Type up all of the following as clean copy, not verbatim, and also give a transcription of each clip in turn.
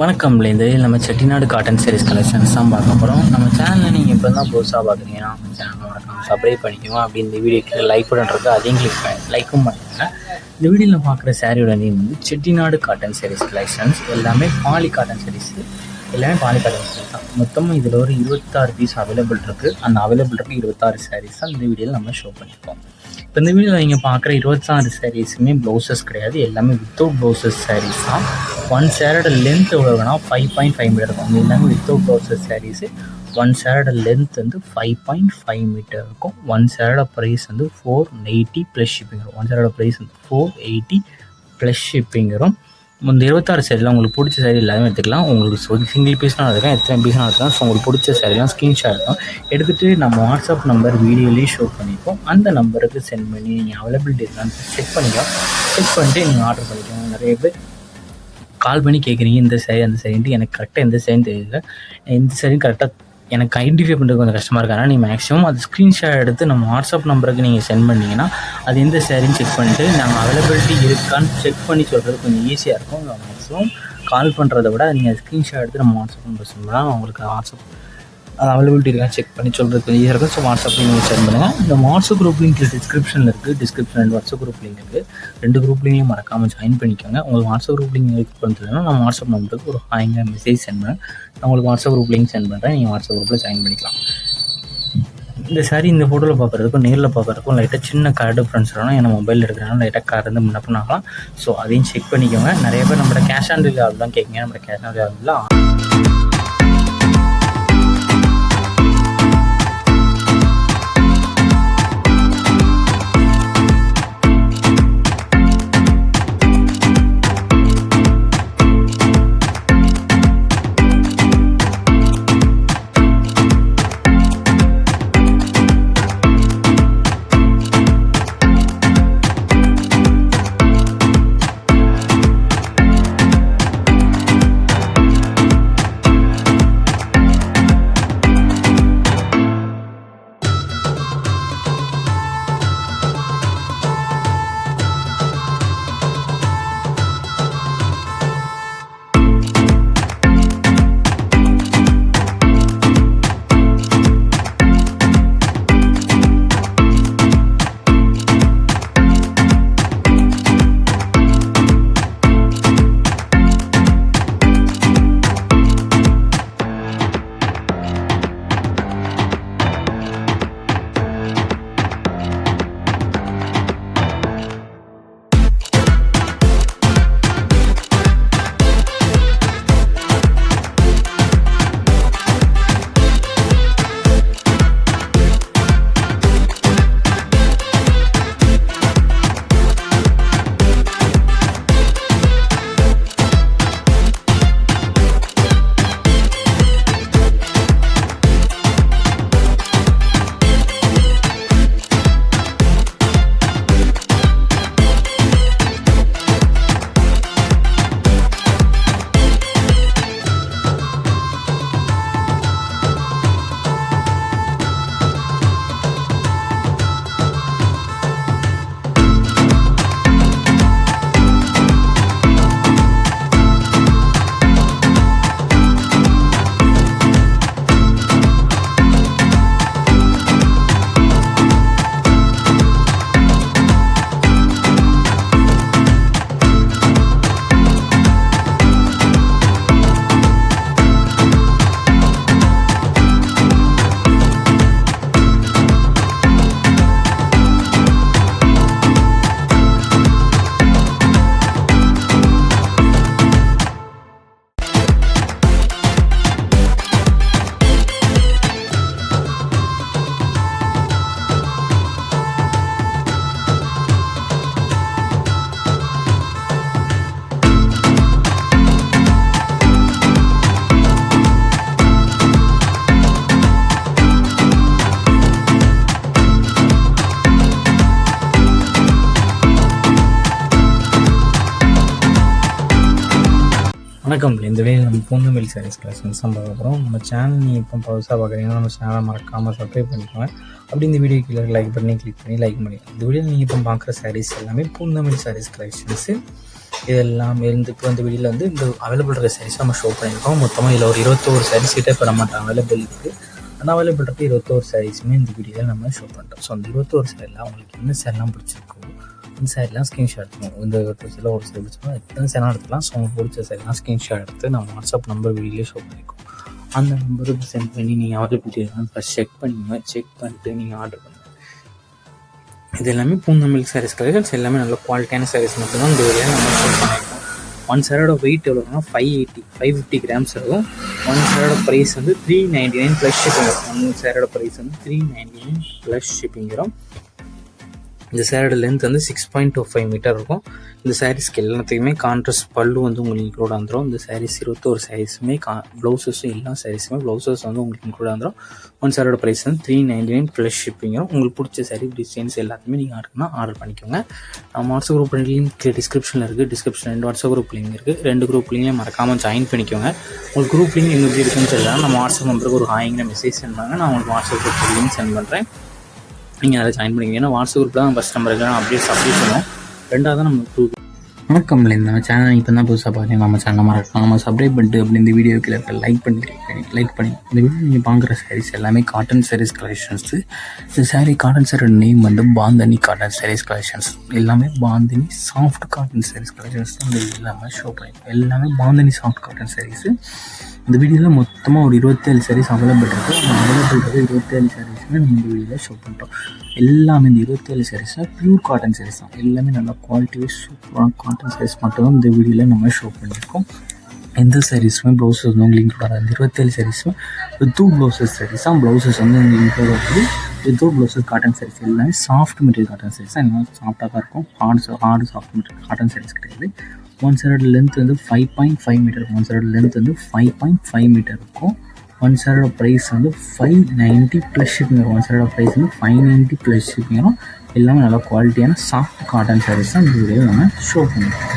வணக்கம். இந்த வீடியோவில் நம்ம செட்டிநாடு காட்டன் சாரீஸ் கலெக்ஷன்ஸ் தான் பார்க்க போகிறோம். நம்ம சேனலில் நீங்கள் இப்போ தான் புதுசாக பார்க்குறீங்கன்னா நம்ம சேனலை மறக்காமல் சப்ஸ்கிரைப் பண்ணிக்குவோம். அப்படி இந்த வீடியோக்கு லைக் பண்ணுறது அதையும் லைக்கும் பண்ணிக்கோங்க. இந்த வீடியோவில் பார்க்குற சாரியோட நேம் வந்து செட்டிநாடு காட்டன் சாரீஸ் கலெக்ஷன்ஸ். எல்லாமே பாலி காட்டன் சாரீஸ், எல்லாமே பாலி காட்டன் சாரீஸ் தான். மொத்தமாக இதில் ஒரு 26 பீஸ் அவைலபிள் இருக்குது. அந்த அவைலபிள் இருக்குது 26 சாரீஸ் தான் இந்த வீடியோவில் நம்ம ஷோ பண்ணியிருக்கோம். இப்போ இந்த வீடியோவில் நீங்கள் பார்க்குற 26 சாரீஸுமே ப்ளவுசஸ் கிடையாது, எல்லாமே வித்தவுட் ப்ளவுசஸ் சாரீஸ் தான். ஒன் சேரோட லென்த் எவ்வளோனா 5.5 மீட்டர் இருக்கும். இது எல்லாமே வித்தவுட் ப்ளவுசஸ் சாரீஸு. ஒன் சேரோட லென்த் வந்து 5.5 மீட்டர் இருக்கும். ஒன் சேரோட ப்ரைஸ் வந்து 480 ப்ளஸ் ஷிப்பிங் வரும். ஒன் சேரோட ப்ரைஸ் வந்து 480 ப்ளஸ் ஷிப்பிங் வரும். இந்த 26 சாரியில் உங்களுக்கு பிடிச்ச சாரி எல்லாமே எடுத்துக்கலாம். உங்களுக்கு சிங்கிள் பீஸ்லாம் எடுத்துக்கலாம், எத்தனை பீஸ்லாம் எடுத்துக்கலாம். ஸோ உங்களுக்கு பிடிச்ச சாரிலாம் ஸ்க்ரீன்ஷாட் எடுத்துகிட்டு நம்ம வாட்ஸ்அப் நம்பர் வீடியோலேயே ஷோ பண்ணியிருக்கோம். அந்த நம்பருக்கு சென்ட் பண்ணி நீங்கள் அவைலபிலிட்டி இருக்கான்னு செக் பண்ணிக்கலாம். செக் பண்ணிட்டு நீங்கள் ஆர்டர் பண்ணிக்கோங்க. நிறைய பேர் கால் பண்ணி கேட்குறீங்க இந்த சாரி அந்த சாரின்ட்டு. எனக்கு கரெக்டாக எந்த சாரின்னு தெரியல. இந்த சாரியும் கரெக்டாக எனக்கு ஐடென்டிஃபை பண்ணுறது கொஞ்சம் கஷ்டமாக இருக்கு. ஆனால் நீங்கள் மேக்ஸிமம் அது ஸ்க்ரீன்ஷாட் எடுத்து நம்ம வாட்ஸ்அப் நம்பருக்கு நீங்கள் சென்ட் பண்ணிங்கன்னா அது எந்த சாரின்னு செக் பண்ணிவிட்டு நாங்கள் அவைலபிலிட்டி இருக்கான்னு செக் பண்ணி சொல்கிறது கொஞ்சம் ஈஸியாக இருக்கும். மேக்ஸிமம் கால் பண்ணுறத விட நீங்கள் ஸ்க்ரீன்ஷாட் எடுத்து நம்ம வாட்ஸ்அப் நம்பர் சொன்னால் உங்களுக்கு வாட்ஸ்அப் அது அவைலபிலிட்டி இருக்கான்னு செக் பண்ணி சொல்கிறது கொஞ்சம் ஈஸியாக இருக்கும். ஸோ வாட்ஸ்அப்பில் நீங்கள் சென்ட் பண்ணுங்கள். இந்த வாட்ஸ்அப் குரூப் லிங்க் டிஸ்கிரிப்ஷனில் இருக்குது. டிஸ்கிரிப்ஷன் வாட்ஸ்அப் குரூப் லிங்க் இருக்குது. 2 குரூப்லேயும் மறக்காமல் ஜாயின் பண்ணிக்கோங்க. உங்களுக்கு வாட்ஸ்அப் குரூப் லிங்க் யூஸ் பண்ணுறதுனா நம்ம வாட்ஸ்அப் நம்பருக்கு ஒரு ஹாய்ங்க மெசேஜ் சென்ட் பண்ணுங்கள். நான் உங்களுக்கு வாட்ஸ்அப் குரூப் லிங்க் சென்ட் பண்ணுறேன். நீங்கள் வாட்ஸ்அப் குரூப்பில் ஜாயின் பண்ணிக்கலாம். இந்த சாரி இந்த ஃபோட்டோவில் பார்க்குறதுக்கும் நேரில் பார்க்குறதுக்கும் லைட்டாக சின்ன கலர் டிஃப்ரென்ஸ் வரும். ஏன்னா மொபைல் எடுக்கிறனால லைட்டாக கலர் வந்து முன்னப்பனாகலாம். ஸோ அதையும் செக் பண்ணிக்கோங்க. நிறைய பேர் நம்மளோட கேஷ் ஆன் டெலிவரி தான் கேட்குங்க. நம்மளோட கேஷ் ஆன் டெலிவரியில் வணக்கம். இந்த வீடியோ நம்ம பூந்தமல்லி சாரீஸ் கலெக்ஷன்ஸ் தான் பார்க்க போகிறோம். நம்ம சேனல் நீங்கள் இப்போ புதுசாக பார்க்குறீங்கன்னா நம்ம சேனலை மறக்காமல் சப்ஸ்கிரைப் பண்ணிக்கோங்க. அப்படி இந்த வீடியோ கீழே லைக் பண்ணி கிளிக் பண்ணி லைக் பண்ணிக்கலாம். இந்த வீடியோ நீங்கள் இப்போ பார்க்குற சாரீஸ் எல்லாமே பூந்தமல்லி சாரீஸ் கலெக்ஷன்ஸு. இதெல்லாம் இருந்து இப்போ இந்த வீடியோவில் வந்து இந்த அவைலபிள் இருக்கிற சாரீஸ் நம்ம ஷோ பண்ணியிருக்கோம். மொத்தமாக இதில் ஒரு 21 சாரீஸ் கிட்டே இப்போ நம்மகிட்ட அவைலபிள் இருக்குது. அந்த அவைலபிள் இருக்க 21 சாரீஸுமே இந்த வீடியோவில் நம்ம ஷோ பண்ணுறோம். ஸோ அந்த 21 சாரியில் அவங்களுக்கு என்ன சாரிலாம் பிடிச்சிருக்கோ அந்த சாரிலாம் ஸ்க்ரீன்ஷாட் எடுத்துக்கணும். இந்த 21 சாரியில் ஒரு சாரி பிடிச்சிருக்கோம், எத்தனை சாரிலாம் எடுத்துக்கலாம். ஸோ அவங்க பிடிச்ச சாரிலாம் ஸ்க்ரீன்ஷாட் எடுத்து நம்ம வாட்ஸ்அப் நம்பர் வீடியோலேயே ஷோ பண்ணியிருக்கோம். அந்த நம்பருக்கு சென்ட் பண்ணி நீங்கள் அவைலபிலிட்டி இருக்கான்னு ஃபஸ்ட் செக் பண்ணிங்க. செக் பண்ணிட்டு நீங்கள் ஆர்டர் பண்ணுங்கள். இது எல்லாமே பூந்தமிழ் சாரீஸ் கலெக்ஷன்ஸ், எல்லாமே நல்ல குவாலிட்டியான சாரீஸ் மட்டும்தான் இந்த வீடியோவில் நம்ம ஷோ பண்ணியிருக்கோம். ஒன் சாரோட வெயிட் எவ்வளோனா 550 கிராம்ஸ் இருக்கும். ஒன் சாரோட ப்ரைஸ் வந்து 399 ப்ளஸ் ஷிப்பிங் வரும். ஒன் சாரோட ப்ரைஸ் வந்து 399 ப்ளஸ் ஷிப்பிங் வரும். இந்த சாரோட லென்த் வந்து 6.25 மீட்டர் இருக்கும். இந்த சாரீஸ்க்கு எல்லாத்துக்குமே கான்ட்ராஸ்ட் பல்லு வந்து உங்களுக்கு இன்க்ளூட் வந்துடும். இந்த சாரீஸ் 21 சாரீஸுமே ப்ளவுசஸும் எல்லா சாரீஸுமே ப்ளவுசஸ் வந்து உங்களுக்கு இன்க்ளூட் வந்துடும். ஒன் சாரோட ப்ரைஸ் வந்து 399 ப்ளஸ் ஷிப்பிங் வரும். உங்களுக்கு பிடிச்ச சாரீ டிசைன்ஸ் எல்லாத்தையுமே நீங்கள் ஆர்டர் பண்ணிக்கோங்க. நம்ம வாட்ஸ்அப் குரூப் லிங்க் டிஸ்கிரிப்ஷனில் இருக்குது. டிஸ்கிரிப்ஷன் 2 வாட்ஸ்அப் குரூப் லிங்க் இருக்குது. 2 குரூப் லிங்க்லேயும் மறக்காமல் ஜாயின் பண்ணிக்கோங்க. உங்களுக்கு குரூப் லிங்க் எங்கே இருக்குன்னு சொல்லலாம். நம்ம வாட்ஸ்அப் நம்பருக்கு ஒரு ஹாய்ங்கிற மெசேஜ் சென்ட் பண்ணுங்கள். நான் உங்களுக்கு வாட்ஸ்அப் குரூப் லிங்க் சென்ட் பண்ணுறேன். நீங்கள் அதை ஜாயின் பண்ணிக்கோங்க. ஏன்னா வாட்ஸ்அப் குரூப்பில் தான் ஃபஸ்ட் நம்பருக்கு அப்டேட் பண்ணுவோம். ரெண்டாவது நம்ம வணக்கம். நம்ம சேனல் இப்போ தான் புதுசாக பார்த்தீங்கன்னா நம்ம சேனல் மறக்கலாம் நம்ம சப்ஸ்கிரைப் பண்ணிட்டு அப்படி இந்த வீடியோக்கு லைக் பண்ணி இந்த வீடியோ நீங்கள் பார்க்குற சாரீஸ் எல்லாமே காட்டன் சாரீஸ் கலெக்ஷன்ஸு. இந்த சாரீ காட்டன் சாரியோட நேம் வந்து பாந்தனி காட்டன் சாரீஸ் கலெக்ஷன்ஸ். எல்லாமே bandhani soft cotton saris collections தான் இந்த எல்லாமே ஷோ பண்ணியிருக்கோம். எல்லாமே பாந்தினி சாஃப்ட் காட்டன் சாரீஸு. இந்த வீடியோவில் மொத்தமாக ஒரு 27 சாரீஸ் அவைலபிள் இருக்குது. அந்த அவைலபிள் இருக்கிற 27 சாரீஸுமே நம்ம இந்த வீடியோவில் ஷோ பண்ணுறோம். எல்லாமே இந்த 27 சாரீஸாக ப்யூர் காட்டன் சாரீஸ் தான். எல்லாமே நல்லா குவாலிட்டி சூப்பரான காட்டன் சாரீஸ் மட்டும்தான் இந்த வீடியோவில் நம்ம ஷோ பண்ணியிருக்கோம். எந்த சாரீஸுமே ப்ளவுஸஸ் வந்து உங்களுக்கு இன்க்ளூட் ஆகாது. இந்த 27 சாரீஸுமே வித்தவுட் ப்ளவுசஸ் சாரீஸ் தான். ப்ளவுசஸ் வந்து உங்களுக்கு இன்க்ளூட் ஆகுது. வித்தவுட் ப்ளவுசஸ் காட்டன் சாரீஸ் எல்லாமே சாஃப்ட் மெட்டீரியல் காட்டன் சாரீஸ் தான். எல்லாமே சாஃப்டாக தான் இருக்கும். Hard soft material cotton saris கிடையாது. ஒன் சைடோட லென்த் வந்து 5.5 மீட்டர் இருக்கும். ஒன் சைடோட லென்த் வந்து 5.5 மீட்டர் இருக்கும். ஒன் சைடோட ப்ரைஸ் வந்து 590 ப்ளஸ் ஷிப்பிங் வரும். ஒன் சைடோட ப்ரைஸ் வந்து 590 ப்ளஸ் ஷிப்பிங் வரும். எல்லாமே நல்லா குவாலிட்டியான சாஃப்ட் காட்டன் சாரீஸ் தான் இந்த வீடியோவில் நம்ம ஷோ பண்ணியிருக்கோம்.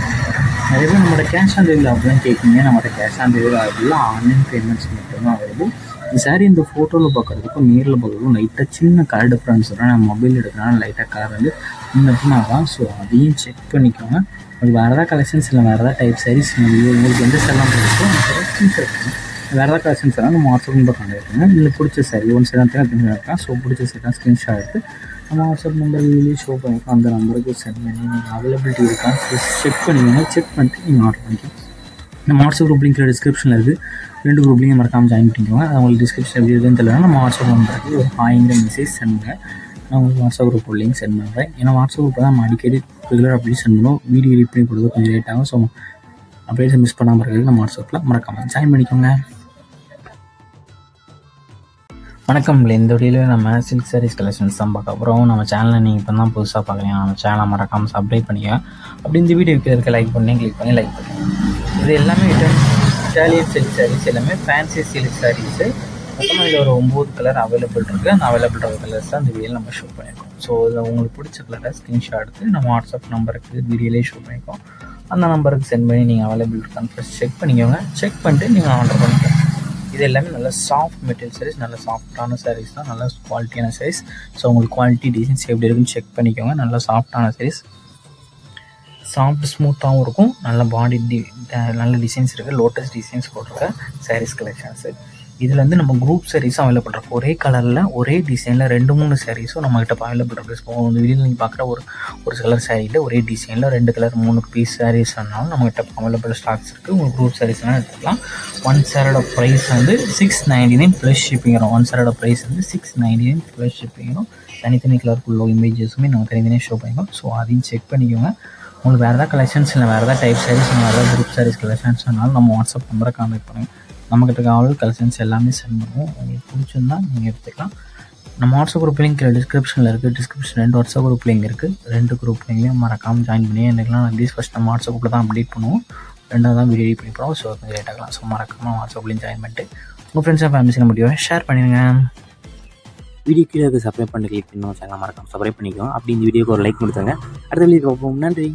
நிறைய பேர் நம்மளோட கேஷ் ஆன் டெலிவரி அப்படிலாம் கேட்குங்க. நம்மளோட கேஷ் ஆன் டெலிவரி அப்படிலாம் ஆன்லைன் பேமெண்ட்ஸ் மட்டும்தான் அவைலபிள். இந்த சாரீ இந்த ஃபோட்டோவில் பார்க்குறதுக்கும் நேரில் பார்க்குறதுக்கும் லைட்டாக சின்ன கலர் டிஃப்ரென்ஸ் வரும். நம்ம மொபைல் எடுக்கிறனால லைட்டாக கலர் வந்து முன்னே தான். ஸோ அதையும் செக் பண்ணிக்கோங்க. உங்களுக்கு வேறு ஏதாவது கலெக்ஷன்ஸ் இல்லை வேறு ஏதாவது டைப் சாரீஸ் உங்களுக்கு எந்த சாரிலாம் பிடிக்கும் வேறு ஏதாவது கலெக்ஷன்ஸ் எல்லாம் நம்ம வாட்ஸ்அப் நம்பர் கான்டாக்ட் பண்ணுங்கள். இல்லை பிடிச்ச சாரி ஒன் சாரி தான் இருக்கலாம். ஸோ பிடிச்ச சாரிலாம் ஸ்க்ரீன்ஷாட் எடுத்து நம்ம வாட்ஸ்அப் நம்பர் வீடியோ ஷோ பண்ணிக்கலாம். அந்த நம்பருக்கு சென்ட் பண்ணி நீங்கள் அவைலபிலிட்டி இருக்கான்னு செக் பண்ணிக்கோங்க. செக் பண்ணிட்டு நீங்கள் ஆர்டர் பண்ணிக்கலாம். நம்ம வாட்ஸ்அப் குரூப் லிங்க் டிஸ்கிரிப்ஷனில் இருக்குது. 2 குரூப் லிங்க் மறக்காமல் ஜாயின் பண்ணிக்கோங்க. அது உங்களுக்கு டிஸ்கிரிப்ஷன் எப்படி இருக்குன்னு தெரியல. நம்ம வாட்ஸ்அப் நம்பருக்கு ஒரு ஹாய்ங்கிற மெசேஜ் சென்ட் பண்ணுங்கள். நான் உங்களுக்கு வாட்ஸ்அப் குரூப் லிங்க் சென்ட் பண்ணுறேன். ஏன்னா வாட்ஸ்அப் குரூப்பில் தான் நம்ம அடிக்கடி ரெகுலர் அப்டேட் சென்ட் பண்ணுவோம். வீடியோ எடிட் பண்ணி கொடுத்து கொஞ்சம் லேட் ஆகும். ஸோ அப்டேட்ஸ் மிஸ் பண்ணாமல் இருக்கிறது நம்ம வாட்ஸ்அப்பில் மறக்காமல் ஜாயின் பண்ணிக்கோங்க. வணக்கம். இந்த வீடியோவில் நம்ம சில்க் சாரீஸ் கலெக்ஷன்ஸ் தான் பார்க்க போகிறோம். நம்ம சேனலை நீங்கள் இப்போ தான் புதுசாக பார்க்குறீங்க. நம்ம சேனலை மறக்காமல் சப்ஸ்கிரைப் பண்ணிக்க. அப்படி இந்த வீடியோக்கு இருக்க லைக் பண்ணி கிளிக் பண்ணி லைக் பண்ணுங்கள். இது எல்லாமே இட்டாலியன் சில்க் சாரீஸ், எல்லாமே ஃபேன்சி சில்க் சாரீஸு. மொத்தமாக இதில் ஒரு 9 கலர் அவைலபிள் இருக்குது. அந்த அவைலபிள் கலர்ஸ் தான் இந்த வீடியோவில் நம்ம ஷோ பண்ணியிருக்கோம். ஸோ இதில் உங்களுக்கு பிடிச்ச கலரை ஸ்க்ரீன்ஷாட் எடுத்து நம்ம வாட்ஸ்அப் நம்பருக்கு வீடியோலேயே ஷோ பண்ணியிருக்கோம். அந்த நம்பருக்கு சென்ட் பண்ணி நீங்கள் அவைலபிள் இருக்கான்னு ஃபஸ்ட் செக் பண்ணிக்கோங்க. செக் பண்ணிட்டு நீங்கள் ஆர்டர் பண்ணிக்கோங்க. இது எல்லாமே நல்ல சாஃப்ட் மெட்டீரியல் சாரீஸ், நல்ல சாஃப்டான சாரீஸ் தான், நல்ல குவாலிட்டியான சாரீஸ். ஸோ உங்களுக்கு குவாலிட்டி டிசைன்ஸ் எப்படி இருக்குன்னு செக் பண்ணிக்கோங்க. நல்ல சாஃப்டான சாரீஸ், சாஃப்ட் ஸ்மூத்தாகவும் இருக்கும். நல்ல பாடி நல்ல டிசைன்ஸ் இருக்குது. லோட்டஸ் டிசைன்ஸ் போட்டிருக்க சாரீஸ் கலெக்ஷன்ஸு. இதில் வந்து நம்ம குரூப் சாரீஸும் அவைலபிள் இருக்கும். ஒரே கலரில் ஒரே டிசைனில் 2-3 சாரீஸும் நம்மகிட்ட அவைலபிள் இருக்குது. ஸோ இந்த வீடியோவில் நீங்கள் பார்க்குற ஒரு கலர் சாரியில் ஒரே டிசைனில் 2 கலர் 3 பீஸ் சாரீஸ் வேணாலும் நம்மகிட்ட அவைலபிள் ஸ்டாக்ஸ் இருக்குது. உங்களுக்கு குரூப் சாரீஸ்லாம் எடுத்துக்கலாம். ஒன் சாரோட ப்ரைஸ் வந்து 699 ப்ளஸ் ஷிப்பிங் வரும். ஒன் சாரோட ப்ரைஸ் வந்து 699 ப்ளஸ் ஷிப்பிங் வரும். தனித்தனி கலருக்குள்ள இமேஜஸுமே நம்ம தனித்தனியாக ஷோ பண்ணிக்கோம். ஸோ அதையும் செக் பண்ணிக்கோங்க. உங்களுக்கு வேறு ஏதாவது கலெக்ஷன்ஸ் இல்லை வேறு ஏதாவது டைப் சாரீஸ் வேறு ஏதாவது குரூப் சாரீஸ் கலெக்ஷன்ஸ் வேணாலும் நம்ம வாட்ஸ்அப் நம்பரை கான்டாக்ட் பண்ணுங்கள். நம்மக்கிட்ட ஆல் கலெக்ஷன்ஸ் எல்லாமே சென்ட் பண்ணுவோம். உங்களுக்கு பிடிச்சிருந்தா நீங்கள் எடுத்துக்கலாம். நம்ம வாட்ஸ்அப் குரூப் லிங்க் டிஸ்கிரிப்ஷனில் இருக்குது. டிஸ்கிரிப்ஷன் 2 வாட்ஸ்அப் குரூப் லிங்க் இருக்குது. 2 குரூப் லிங்க்லையும் மறக்காமல் ஜாயின் பண்ணி எனக்குலாம் அட்லீஸ்ட் ஃபஸ்ட் நம்ம வாட்ஸ்அப் குரூப்பில் தான் அப்டேட் பண்ணுவோம். 2வது தான் வீடியோ எடிட் பண்ணி போகிறோம். ஸோ கொஞ்சம் லேட் ஆகலாம். ஸோ மறக்காமல் வாட்ஸ்அப் லிங்க் ஜாயின் பண்ணிட்டு உங்கள் ஃப்ரெண்ட்ஸ் அண்ட் ஃபேமிலிஸ் முடியும் ஷேர் பண்ணிடுங்க. வீடியோ கீழே சப்ஸ்கிரைப் பண்ணி கிளிக் பண்ணி சேனல் மறக்காமல் சப்ஸ்கிரைப் பண்ணிக்கோங்க. அப்படி இந்த வீடியோக்கு ஒரு லைக் கொடுத்துருங்க. அடுத்த வீடியோ பார்ப்போம். நன்றி.